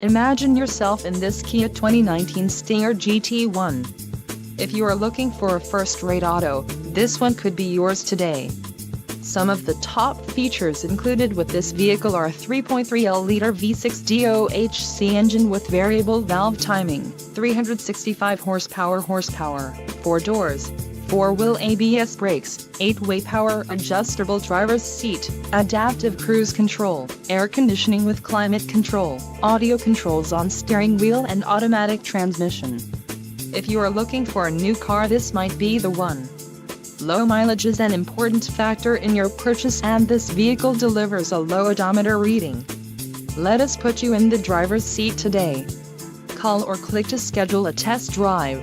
Imagine yourself in this Kia 2019 Stinger GT1. If you are looking for a first-rate auto, this one could be yours today. Some of the top features included with this vehicle are a 3.3L V6 DOHC engine with variable valve timing, 365 horsepower, 4 doors, 4-wheel ABS brakes, 8-way power adjustable driver's seat, adaptive cruise control, air conditioning with climate control, audio controls on steering wheel and automatic transmission. If you are looking for a new car, this might be the one. Low mileage is an important factor in your purchase, and this vehicle delivers a low odometer reading. Let us put you in the driver's seat today. Call or click to schedule a test drive.